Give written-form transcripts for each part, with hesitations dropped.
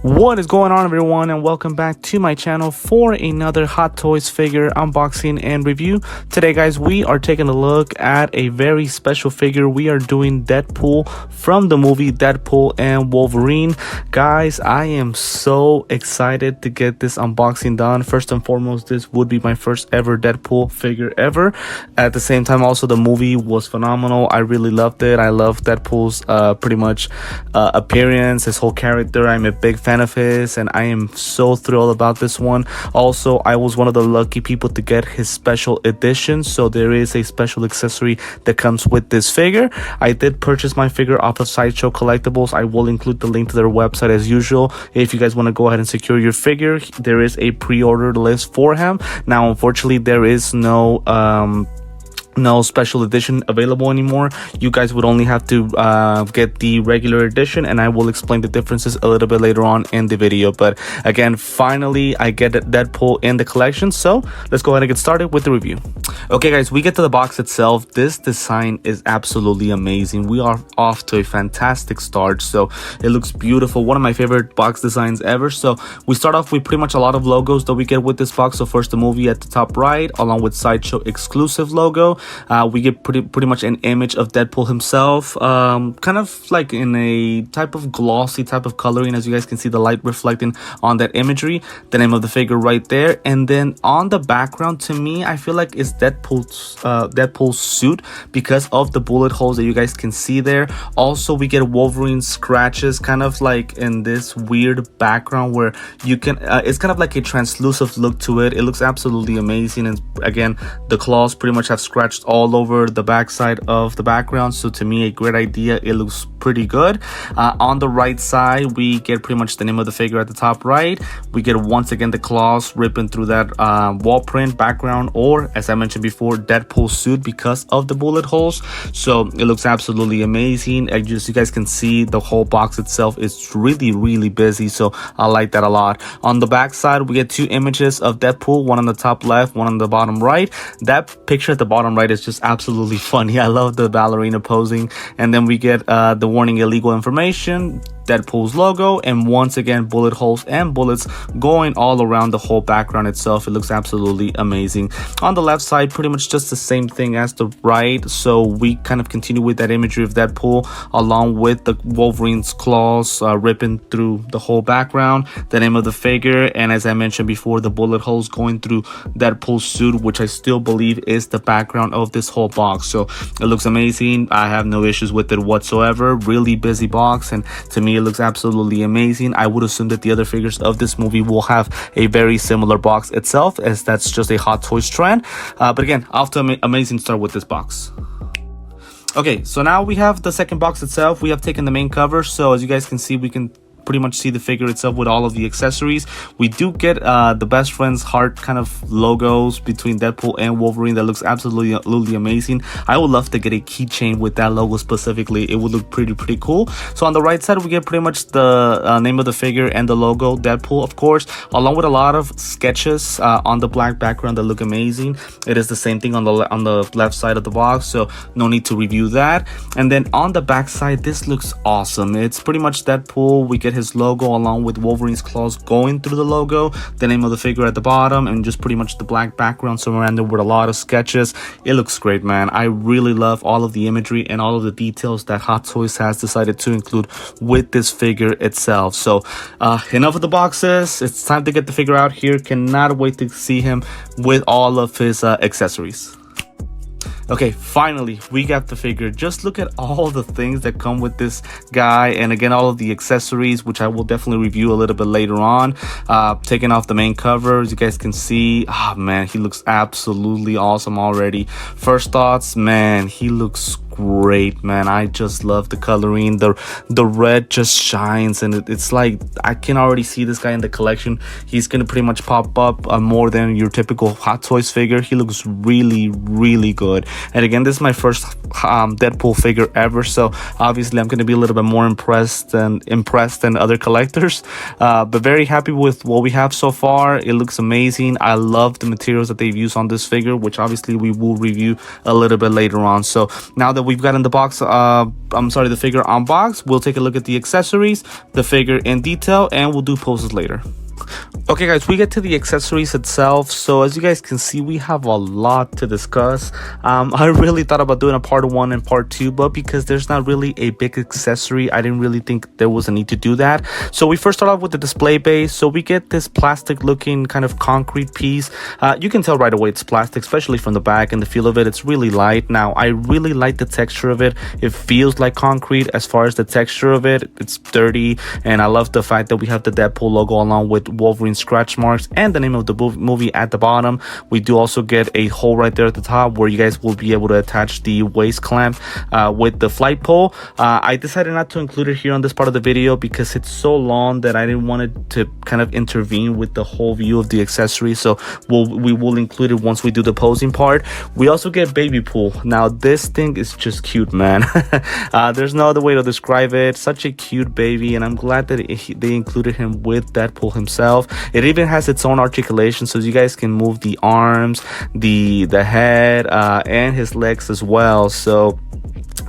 What is going on, everyone, and welcome back to my channel for another Hot Toys figure unboxing and review. Today, guys, we are taking a look at a very special figure. We are doing Deadpool from the movie Deadpool and Wolverine. Guys, I am so excited to get this unboxing done. First and foremost, this would be my first ever Deadpool figure ever. At the same time, also, the movie was phenomenal. I really loved it. I love Deadpool's pretty much appearance, his whole character. I'm a big fan of his, and I am so thrilled about this one. Also, I was one of the lucky people to get his special edition, so there is a special accessory that comes with this figure. I did purchase my figure off of Sideshow Collectibles. I will include the link to their website as usual. If you guys want to go ahead and secure your figure, there is a pre-order list for him. Now, unfortunately, there is no special edition available anymore. You guys would only have to get the regular edition, and I will explain the differences a little bit later on in the video. But again, finally I get Deadpool in the collection, so let's go ahead and get started with the review. Okay, guys, we get to the box itself. This design is absolutely amazing. We are off to a fantastic start, so it looks beautiful. One of my favorite box designs ever. So we start off with pretty much a lot of logos that we get with this box. So first, the movie at the top right, along with Sideshow exclusive logo. We get pretty much an image of Deadpool himself, kind of like in a type of glossy type of coloring, as you guys can see the light reflecting on that imagery. The name of the figure right there, and then on the background, to me, I feel like it's Deadpool's suit because of the bullet holes that you guys can see there. Also, we get Wolverine scratches, kind of like in this weird background where you can. It's kind of like a translucent look to it. It looks absolutely amazing, and again, the claws pretty much have scratched all over the backside of the background. So to me, a great idea. It looks pretty good. On the right side, we get pretty much the name of the figure at the top right. We get once again the claws ripping through that wall print background, or as I mentioned before, Deadpool suit because of the bullet holes. So it looks absolutely amazing. As you guys can see, the whole box itself is really busy, so I like that a lot. On the back side, we get two images of Deadpool, one on the top left, one on the bottom right. That picture at the bottom right is just absolutely funny. I love the ballerina posing. And then we get the warning illegal information, Deadpool's logo, and once again bullet holes and bullets going all around the whole background itself. It looks absolutely amazing. On the left side, pretty much just the same thing as the right, so we kind of continue with that imagery of Deadpool along with the Wolverine's claws ripping through the whole background, the name of the figure, and as I mentioned before, the bullet holes going through Deadpool's suit, which I still believe is the background of this whole box. So it looks amazing. I have no issues with it whatsoever. Really busy box, and to me, it looks absolutely amazing. I would assume that the other figures of this movie will have a very similar box itself, as that's just a Hot Toys trend. But again, off to an amazing start with this box. Okay, so now we have the second box itself. We have taken the main cover, so as you guys can see, we can pretty much see the figure itself with all of the accessories. We do get the best friends heart kind of logos between Deadpool and Wolverine that looks absolutely amazing. I would love to get a keychain with that logo specifically. It would look pretty cool. So on the right side, we get pretty much the name of the figure and the logo, Deadpool, of course, along with a lot of sketches on the black background that look amazing. It is the same thing on the left side of the box, so no need to review that. And then on the back side, this looks awesome. It's pretty much Deadpool. We get his logo along with Wolverine's claws going through the logo, the name of the figure at the bottom, and just pretty much the black background surrounded with a lot of sketches. It looks great, man. I really love all of the imagery and all of the details that Hot Toys has decided to include with this figure itself. So enough of the boxes. It's time to get the figure out here. Cannot wait to see him with all of his accessories. Okay, finally, we got the figure. Just look at all the things that come with this guy, and again, all of the accessories, which I will definitely review a little bit later on. Taking off the main cover, as you guys can see, man, he looks absolutely awesome already. First thoughts, man, he looks great, man. I just love the coloring. The red just shines, and it's like I can already see this guy in the collection. He's gonna pretty much pop up more than your typical Hot Toys figure. He looks really good. And again, this is my first Deadpool figure ever, so obviously I'm gonna be a little bit more impressed than other collectors, but very happy with what we have so far. It looks amazing. I love the materials that they've used on this figure, which obviously we will review a little bit later on. So now that we've got in the box, the figure unboxed. We'll take a look at the accessories, the figure in detail, and we'll do poses later. Okay guys, we get to the accessories itself. So as you guys can see, we have a lot to discuss. I really thought about doing a part 1 and part 2, but because there's not really a big accessory, I didn't really think there was a need to do that. So we first start off with the display base. So we get this plastic looking kind of concrete piece. You can tell right away it's plastic, especially from the back and the feel of it. It's really light. Now I really like the texture of it. It feels like concrete. As far as the texture of it, it's dirty, and I love the fact that we have the Deadpool logo along with Wolverine scratch marks and the name of the movie at the bottom. We do also get a hole right there at the top where you guys will be able to attach the waist clamp with the flight pole. I decided not to include it here on this part of the video because it's so long that I didn't want it to kind of intervene with the whole view of the accessory. So we will include it once we do the posing part. We also get baby pool. Now this thing is just cute, man. There's no other way to describe it. Such a cute baby, and I'm glad that they included him with Deadpool himself. It even has its own articulation, so you guys can move the arms, the head, and his legs as well. So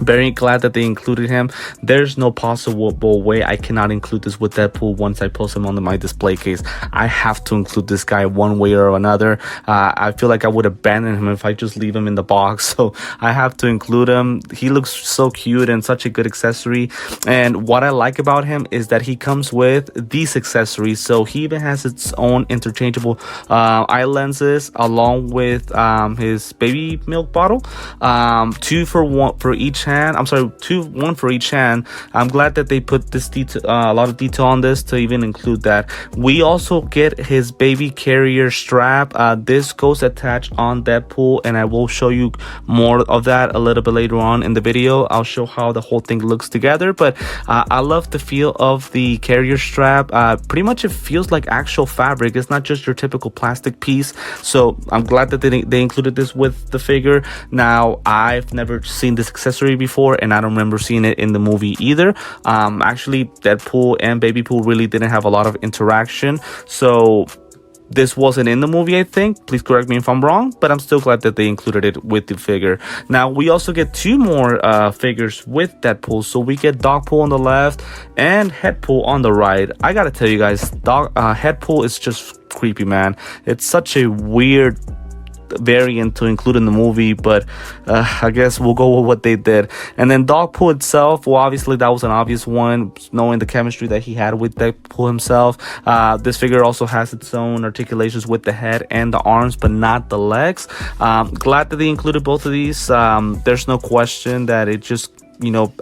very glad that they included him. There's no possible way I cannot include this with Deadpool once I post him on my display case. I have to include this guy one way or another. I feel like I would abandon him if I just leave him in the box, so I have to include him. He looks so cute and such a good accessory, and what I like about him is that he comes with these accessories. So he even has its own interchangeable eye lenses along with his baby milk bottle, 2 for 1 for each hand. I'm sorry, 1 for each hand. I'm glad that they put this detail, a lot of detail on this to even include that. We also get his baby carrier strap. This goes attached on Deadpool, and I will show you more of that a little bit later on in the video. I'll show how the whole thing looks together, but I love the feel of the carrier strap. Pretty much it feels like actual fabric. It's not just your typical plastic piece, so I'm glad that they included this with the figure. Now I've never seen this accessory before, and I don't remember seeing it in the movie either. Actually, Deadpool and Baby Pool really didn't have a lot of interaction, so this wasn't in the movie, I think. Please correct me if I'm wrong, but I'm still glad that they included it with the figure. Now we also get 2 more figures with Deadpool. So we get Dogpool on the left and Headpool on the right. I gotta tell you guys, Headpool is just creepy, man. It's such a weird variant to include in the movie, but I guess we'll go with what they did. And then Dogpool itself, well, obviously that was an obvious one, knowing the chemistry that he had with Deadpool himself. This figure also has its own articulations with the head and the arms, but not the legs. Glad that they included both of these. There's no question that it just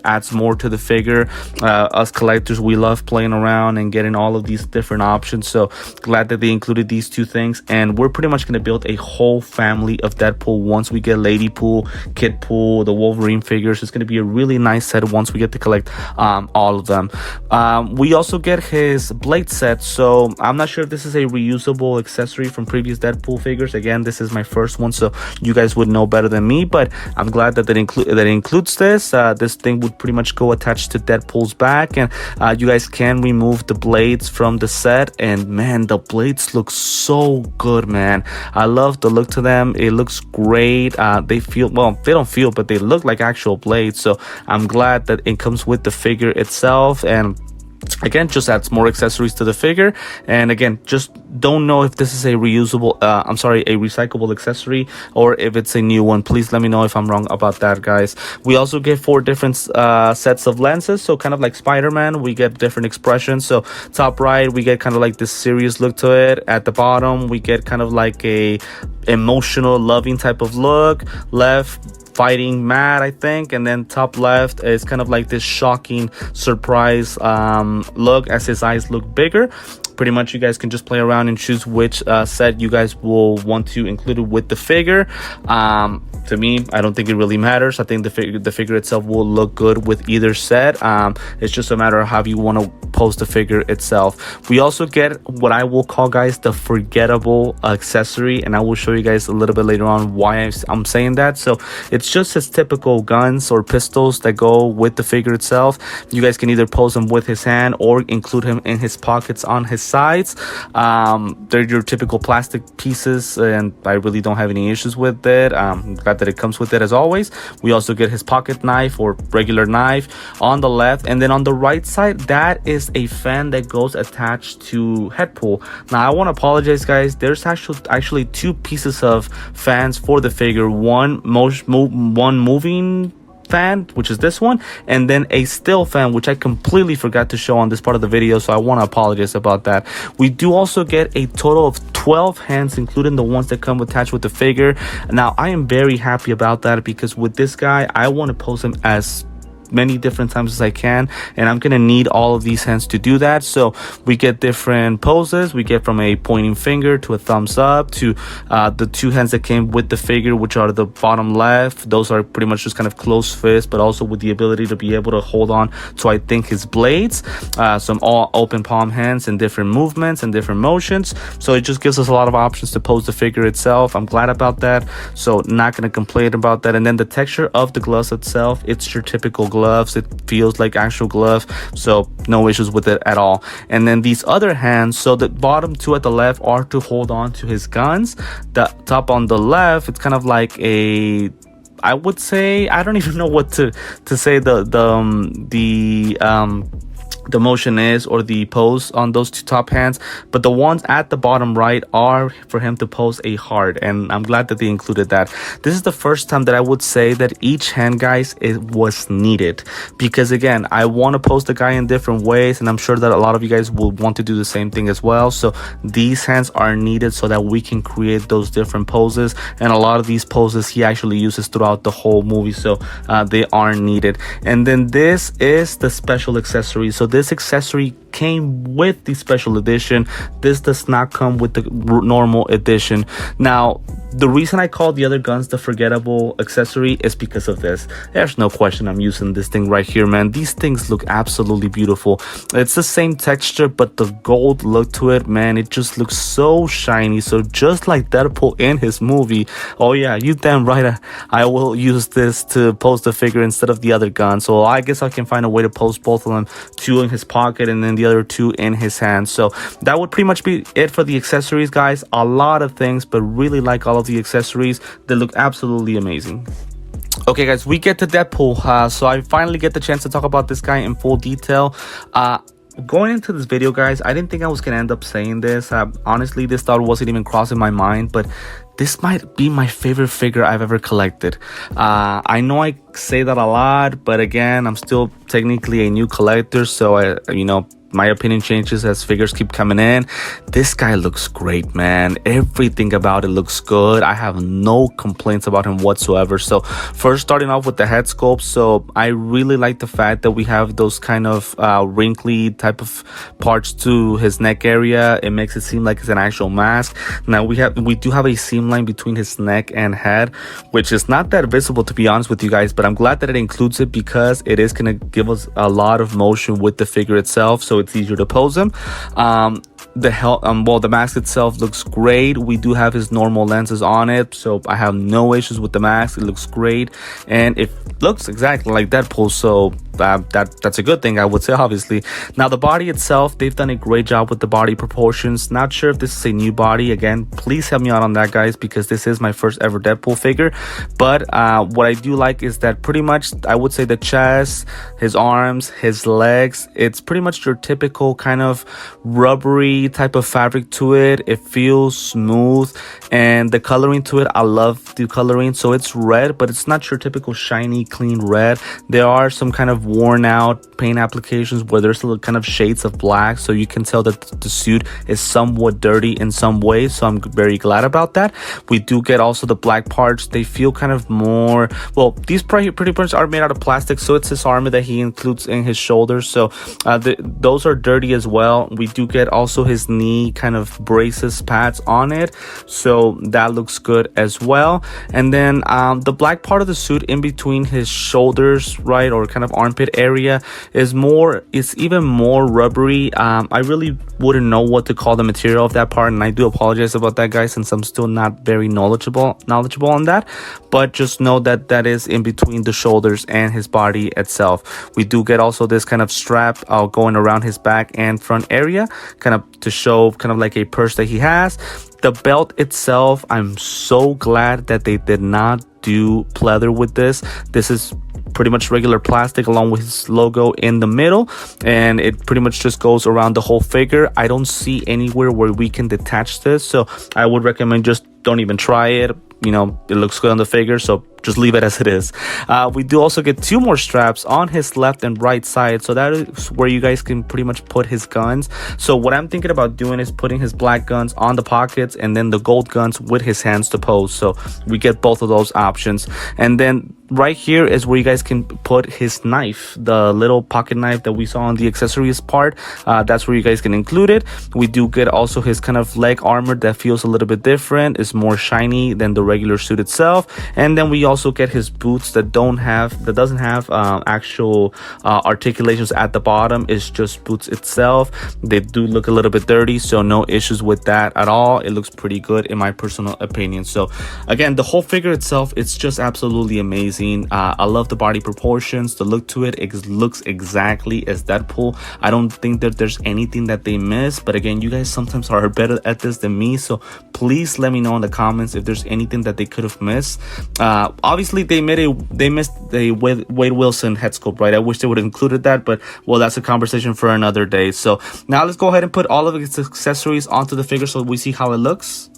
adds more to the figure. Us collectors, we love playing around and getting all of these different options, so glad that they included these 2 things. And we're pretty much going to build a whole family of Deadpool once we get Lady Pool, Kid Pool, the Wolverine figures. It's going to be a really nice set once we get to collect all of them. We also get his blade set, so I'm not sure if this is a reusable accessory from previous Deadpool figures. Again, this is my first one, so you guys would know better than me, but I'm glad that it includes this. This thing would pretty much go attached to Deadpool's back, and you guys can remove the blades from the set, and man, the blades look so good, man. I love the look to them. It looks great. They don't feel, but they look like actual blades, so I'm glad that it comes with the figure itself. And again, just adds more accessories to the figure. And again, just don't know if this is a reusable a recyclable accessory or if it's a new one. Please let me know if I'm wrong about that, guys. We also get 4 different sets of lenses, so kind of like Spider-Man, we get different expressions. So top right, we get kind of like this serious look to it. At the bottom, we get kind of like a emotional, loving type of look. Left, fighting mad, I think, and then top left is kind of like this shocking surprise look as his eyes look bigger. Pretty much you guys can just play around and choose which set you guys will want to include with the figure. To me, I don't think it really matters. I think the figure itself will look good with either set. It's just a matter of how you want to post the figure itself. We also get what I will call, guys, the forgettable accessory, and I will show you guys a little bit later on why I'm saying that. So it's just his typical guns or pistols that go with the figure itself. You guys can either pose him with his hand or include him in his pockets on his sides. They're your typical plastic pieces, and I really don't have any issues with it. I'm glad that it comes with it as always. We also get his pocket knife or regular knife on the left, and then on the right side, that is a fan that goes attached to Deadpool. Now, I want to apologize, guys. There's actually two pieces of fans for the figure. One moving fan, which is this one, and then a still fan, which I completely forgot to show on this part of the video, so I want to apologize about that. We do also get a total of 12 hands, including the ones that come attached with the figure. Now, I am very happy about that, because with this guy, I want to pose him as many different times as I can, and I'm gonna need all of these hands to do that. So we get different poses. We get from a pointing finger to a thumbs up to the two hands that came with the figure, which are the bottom left. Those are pretty much just kind of closed fist, but also with the ability to be able to hold on to, I think, his blades. Some all open palm hands and different movements and different motions. So it just gives us a lot of options to pose the figure itself. I'm glad about that, so not gonna complain about that. And then the texture of the gloves itself, it's your typical gloves. It feels like actual glove, so no issues with it at all. And then these other hands, so the bottom two at the left are to hold on to his guns. The top on the left, it's kind of like a, I would say, I don't even know what to say the motion is, or the pose on those two top hands, but the ones at the bottom right are for him to pose a heart, and I'm glad that they included that. This is the first time that I would say that each hand, guys, it was needed, because again, I want to pose the guy in different ways, and I'm sure that a lot of you guys will want to do the same thing as well. So these hands are needed so that we can create those different poses, and a lot of these poses he actually uses throughout the whole movie, so they are needed. And then this is the special accessory. So this accessory came with the special edition. This does not come with the normal edition. Now, the reason I call the other guns the forgettable accessory is because of this. There's no question I'm using this thing right here, man. These things look absolutely beautiful. It's the same texture, but the gold look to it, man, it just looks so shiny. So just like Deadpool in his movie, oh yeah, you damn right, I will use this to pose the figure instead of the other gun. So I guess I can find a way to pose both of them, two in his pocket and then the other two in his hand. So that would pretty much be it for the accessories, guys. A lot of things, but really like all of the accessories. They look absolutely amazing. Okay, guys, we get to Deadpool. So I finally get the chance to talk about this guy in full detail. Going into this video, guys, I didn't think I was gonna end up saying this. Honestly, this thought wasn't even crossing my mind, but this might be my favorite figure I've ever collected. I know I say that a lot, but again, I'm still technically a new collector, so my opinion changes as figures keep coming in. This guy looks great, man. Everything about it looks good. I have no complaints about him whatsoever. So first, starting off with the head sculpt. So I really like the fact that we have those kind of wrinkly type of parts to his neck area. It makes it seem like it's an actual mask. Now we do have a seam line between his neck and head, which is not that visible, to be honest with you guys, but I'm glad that it includes it because it is going to give us a lot of motion with the figure itself, so it's easier to pose him. The mask itself looks great. We do have his normal lenses on it, so I have no issues with the mask. It looks great, and it looks exactly like Deadpool, so that's a good thing, I would say, obviously. Now, the body itself, they've done a great job with the body proportions. Not sure if this is a new body. Again, please help me out on that, guys, because this is my first ever Deadpool figure. But what I do like is that pretty much, I would say, the chest, his arms, his legs, it's pretty much your typical kind of rubbery type of fabric to it. It feels smooth, and the coloring to it, I love the coloring. So it's red, but it's not your typical shiny, clean red. There are some kind of worn out paint applications where there's little kind of shades of black, so you can tell that the suit is somewhat dirty in some ways, so I'm very glad about that. We do get also the black parts. They feel kind of more, well, these pretty parts are made out of plastic, so it's his armor that he includes in his shoulders, so those are dirty as well. We do get also his knee kind of braces pads on it, so that looks good as well. And then the black part of the suit in between his shoulders, right, or kind of armpit armpit area it's even more rubbery. I really wouldn't know what to call the material of that part, and I do apologize about that, guys, since I'm still not very knowledgeable on that. But just know that that is in between the shoulders and his body itself. We do get also this kind of strap going around his back and front area, kind of to show kind of like a purse that he has. The belt itself, I'm so glad that they did not do pleather with this. This is pretty much regular plastic along with his logo in the middle, and it pretty much just goes around the whole figure. I don't see anywhere where we can detach this, so I would recommend just don't even try it. You know, it looks good on the figure, so just leave it as it is. We do also get 2 more straps on his left and right side, so that is where you guys can pretty much put his guns. So what I'm thinking about doing is putting his black guns on the pockets and then the gold guns with his hands to pose, so we get both of those options. And then right here is where you guys can put his knife, the little pocket knife that we saw on the accessories part. That's where you guys can include it. We do get also his kind of leg armor that feels a little bit different. It's more shiny than the regular suit itself. And then we also get his boots that doesn't have actual articulations at the bottom. It's just boots itself. They do look a little bit dirty, so no issues with that at all. It looks pretty good in my personal opinion. So again, the whole figure itself, it's just absolutely amazing. I love the body proportions, the look to it. It looks exactly as Deadpool. I don't think that there's anything that they miss, but again, you guys sometimes are better at this than me, so please let me know in the comments if there's anything that they could have missed. Obviously they missed the Wade Wilson head sculpt, right? I wish they would have included that, but well, that's a conversation for another day. So now let's go ahead and put all of its accessories onto the figure so we see how it looks.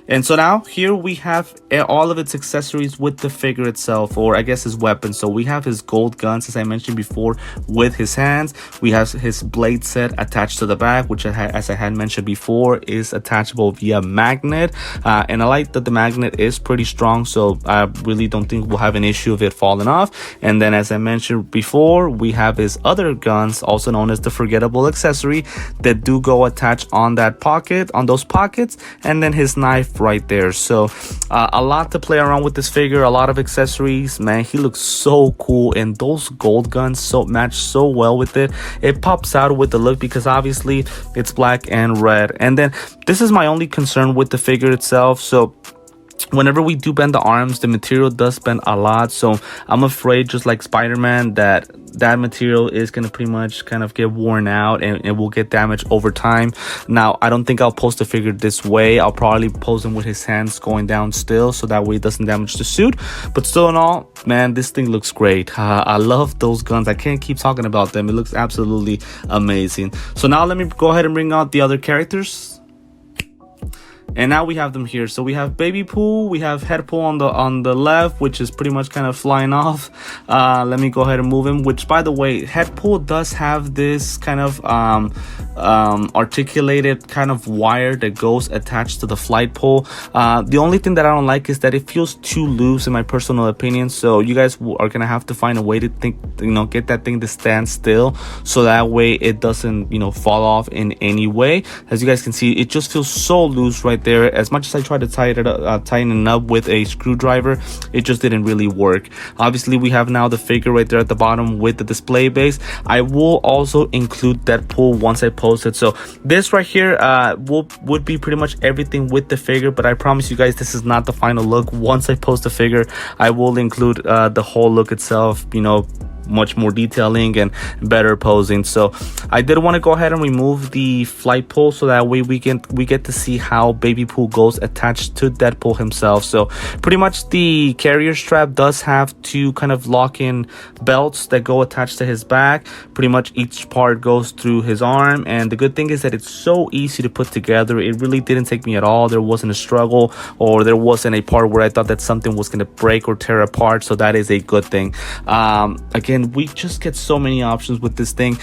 And so now here we have all of its accessories with the figure itself, or I guess his weapons. So we have his gold guns, as I mentioned before, with his hands. We have his blade set attached to the back, which as I had mentioned before is attachable via magnet. And I like that the magnet is pretty strong, so I really don't think we'll have an issue of it falling off. And then as I mentioned before, we have his other guns, also known as the forgettable accessory, that do go attached on that pocket, on those pockets, and then his knife right there. So a lot to play around with this figure, a lot of accessories. Man, he looks so cool, and those gold guns match so well with it. It pops out with the look because obviously it's black and red. And then this is my only concern with the figure itself. So whenever we do bend the arms, the material does bend a lot, so I'm afraid, just like Spider-Man, that material is going to pretty much kind of get worn out and it will get damaged over time. Now, I don't think I'll post the figure this way. I'll probably pose him with his hands going down still, so that way it doesn't damage the suit. But still in all, man, this thing looks great. I love those guns. I can't keep talking about them. It looks absolutely amazing. So now let me go ahead and bring out the other characters. And now we have them here. So we have Baby Pool, we have Headpool on the left, which is pretty much kind of flying off. Let me go ahead and move him, which, by the way, Headpool does have this kind of articulated kind of wire that goes attached to the flight pole. The only thing that I don't like is that it feels too loose, in my personal opinion. So you guys are gonna have to find a way to get that thing to stand still, so that way it doesn't fall off in any way. As you guys can see, it just feels so loose right there. As much as I tried to tighten it up with a screwdriver, it just didn't really work. Obviously, we have now the figure right there at the bottom with the display base. I will also include Deadpool once I post it. So this right here would be pretty much everything with the figure, but I promise you guys this is not the final look. Once I post the figure, I will include the whole look itself, much more detailing and better posing. So I did want to go ahead and remove the flight pole, so that way we get to see how Baby Pool goes attached to Deadpool himself. So pretty much the carrier strap does have 2 kind of lock-in belts that go attached to his back. Pretty much each part goes through his arm, and the good thing is that it's so easy to put together. It really didn't take me at all. There wasn't a struggle, or there wasn't a part where I thought that something was going to break or tear apart, so that is a good thing. Again, we just get so many options with this thing.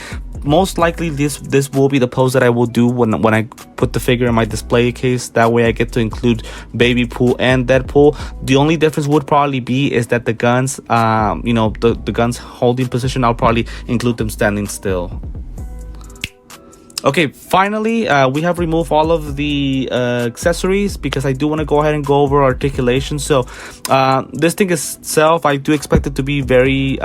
Most likely this will be the pose that I will do when I put the figure in my display case. That way I get to include Baby Pool and Deadpool. The only difference would probably be is that the guns, the guns holding position, I'll probably include them standing still. Okay, finally, we have removed all of the accessories because I do want to go ahead and go over articulation. So this thing itself, I do expect it to be very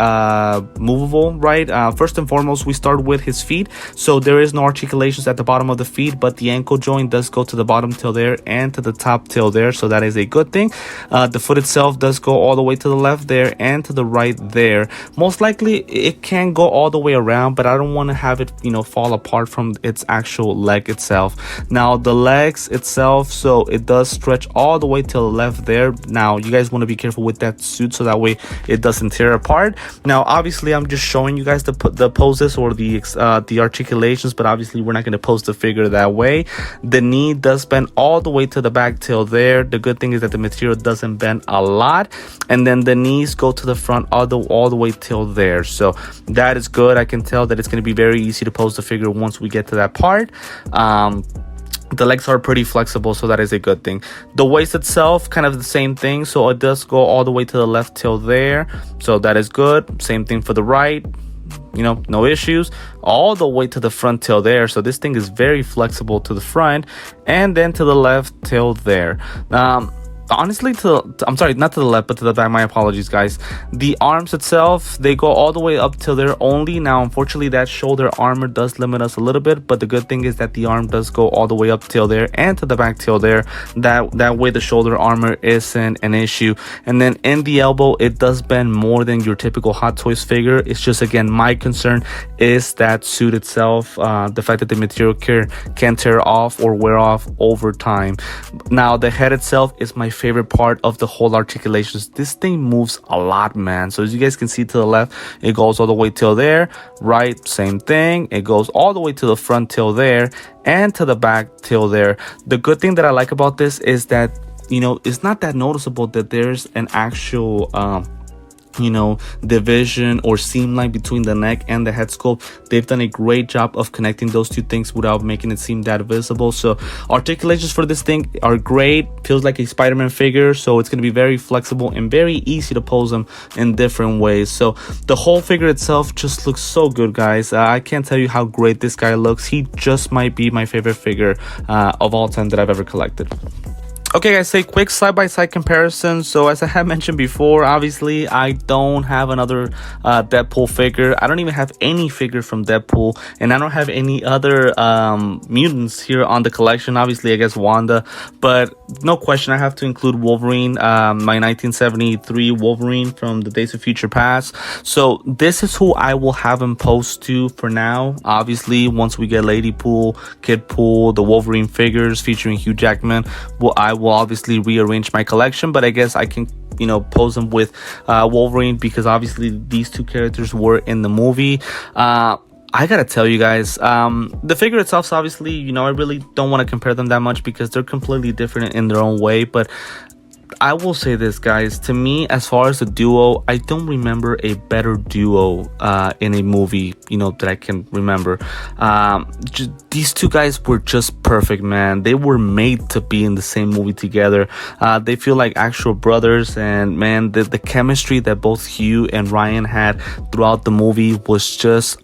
movable, right? First and foremost, we start with his feet. So there is no articulations at the bottom of the feet, but the ankle joint does go to the bottom till there and to the top till there. So that is a good thing. The foot itself does go all the way to the left there and to the right there. Most likely it can go all the way around, but I don't want to have it, fall apart from its actual leg itself. Now the legs itself, so it does stretch all the way to the left there. Now you guys want to be careful with that suit so that way it doesn't tear apart. Now obviously I'm just showing you guys the poses or the articulations, but obviously we're not going to pose the figure that way. The knee does bend all the way to the back till there. The good thing is that the material doesn't bend a lot, and then the knees go to the front all the way till there. So that is good. I can tell that it's going to be very easy to pose the figure once we get to that part. The legs are pretty flexible, so that is a good thing. The waist itself, kind of the same thing, so it does go all the way to the left till there, so that is good. Same thing for the right, no issues. All the way to the front till there, so this thing is very flexible to the front, and then to the left till there. Honestly, I'm sorry, not to the left, but to the back. My apologies, guys. The arms itself, they go all the way up till there only. Now, unfortunately, that shoulder armor does limit us a little bit, but the good thing is that the arm does go all the way up till there and to the back till there. That way, the shoulder armor isn't an issue. And then in the elbow, it does bend more than your typical Hot Toys figure. It's just, again, my concern is that suit itself, the fact that the material can tear off or wear off over time. Now, the head itself is my favorite part of the whole articulations. This thing moves a lot, man. So as you guys can see to the left, it goes all the way till there. Right, same thing. It goes all the way to the front till there and to the back till there. The good thing that I like about this is that, it's not that noticeable that there's an actual division or seam line between the neck and the head sculpt. They've done a great job of connecting those two things without making it seem that visible. So articulations for this thing are great. Feels like a Spider-Man figure, so it's going to be very flexible and very easy to pose them in different ways. So the whole figure itself just looks so good, guys. I can't tell you how great this guy looks. He just might be my favorite figure of all time that I've ever collected. Okay, guys, say quick side-by-side comparison. So as I had mentioned before, obviously I don't have another Deadpool figure. I don't even have any figure from Deadpool, and I don't have any other mutants here on the collection. Obviously, I guess Wanda, but no question, I have to include Wolverine, my 1973 Wolverine from the Days of Future Past. So this is who I will have him pose to for now. Obviously, once we get Ladypool, Kidpool, the Wolverine figures featuring Hugh Jackman, I will obviously rearrange my collection, but I guess I can pose them with Wolverine because obviously these two characters were in the movie. I gotta tell you guys, the figure itself, obviously, I really don't want to compare them that much because they're completely different in their own way, but I will say this, guys. To me, as far as the duo, I don't remember a better duo in a movie, that I can remember. These two guys were just perfect, man. They were made to be in the same movie together. They feel like actual brothers, and man, the chemistry that both Hugh and Ryan had throughout the movie was just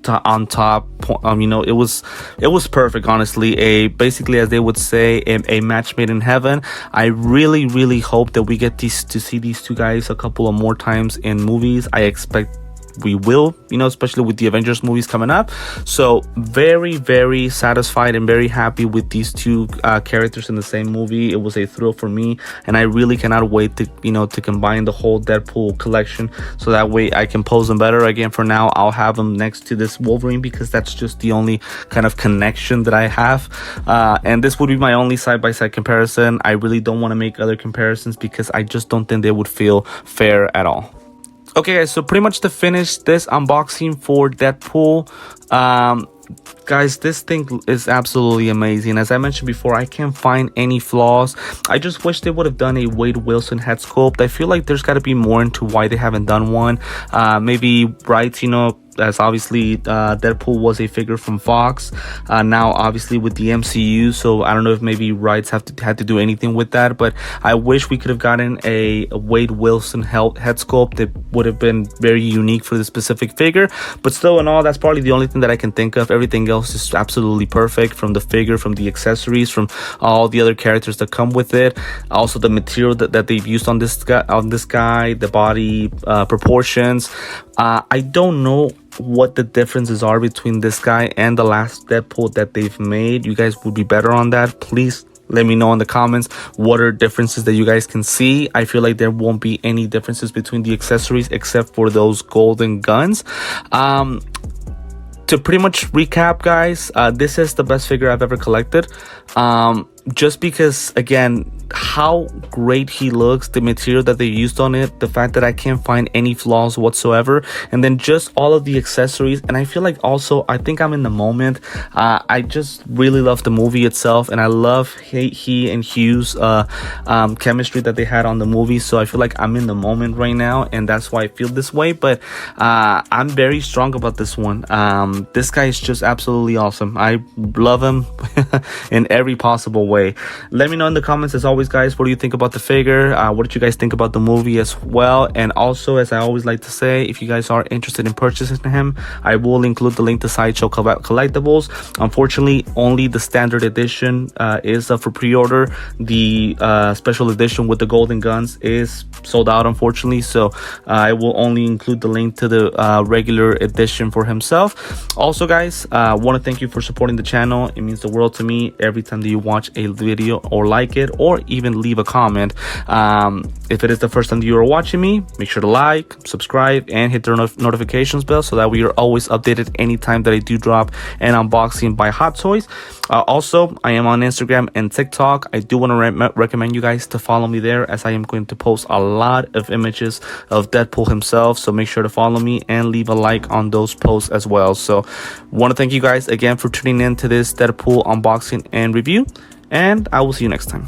on top. It was perfect, honestly. Basically, as they would say, a match made in heaven. I really hope that we get to see these two guys a couple of more times in movies. I expect we will, especially with the Avengers movies coming up. So very satisfied and very happy with these two characters in the same movie. It was a thrill for me, and I really cannot wait to to combine the whole Deadpool collection so that way I can pose them better. Again, for now, I'll have them next to this Wolverine because that's just the only kind of connection that I have, and this would be my only side-by-side comparison. I really don't want to make other comparisons because I just don't think they would feel fair at all. Okay, guys, so pretty much to finish this unboxing for Deadpool, guys, this thing is absolutely amazing. As I mentioned before, I can't find any flaws. I just wish they would have done a Wade Wilson head sculpt. I feel like there's got to be more into why they haven't done one. Maybe Bright, as obviously Deadpool was a figure from Fox, now obviously with the MCU, so I don't know if maybe rights had to do anything with that, but I wish we could have gotten a Wade Wilson head sculpt that would have been very unique for this specific figure. But still, in all, that's probably the only thing that I can think of. Everything else is absolutely perfect, from the figure, from the accessories, from all the other characters that come with it. Also, the material that they've used on this guy, the body proportions. I don't know what the differences are between this guy and the last Deadpool that they've made. You guys would be better on that. Please let me know in the comments what are differences that you guys can see. I feel like there won't be any differences between the accessories except for those golden guns. To pretty much recap, guys, this is the best figure I've ever collected. Just because, again, how great he looks, the material that they used on it, the fact that I can't find any flaws whatsoever, and then just all of the accessories. And I feel like also, I think I'm in the moment. I just really love the movie itself, and I love he and Hugh's chemistry that they had on the movie. So I feel like I'm in the moment right now, and that's why I feel this way. But I'm very strong about this one. This guy is just absolutely awesome. I love him in every possible way. Let me know in the comments, as always, guys, what do you think about the figure? What did you guys think about the movie as well? And also, as I always like to say, if you guys are interested in purchasing him, I will include the link to Sideshow Collectibles. Unfortunately, only the standard edition is for pre-order. The special edition with the golden guns is sold out, unfortunately, so I will only include the link to the regular edition for himself. Also, guys, I want to thank you for supporting the channel. It means the world to me every time that you watch a video or like it, or even leave a comment. If it is the first time that you are watching me, make sure to like, subscribe, and hit the notifications bell so that we are always updated anytime that I do drop an unboxing by Hot Toys. Also, I am on Instagram and TikTok. I do want to recommend you guys to follow me there, as I am going to post a lot of images of Deadpool himself, so make sure to follow me and leave a like on those posts as well. So want to thank you guys again for tuning in to this Deadpool unboxing and review, and I will see you next time.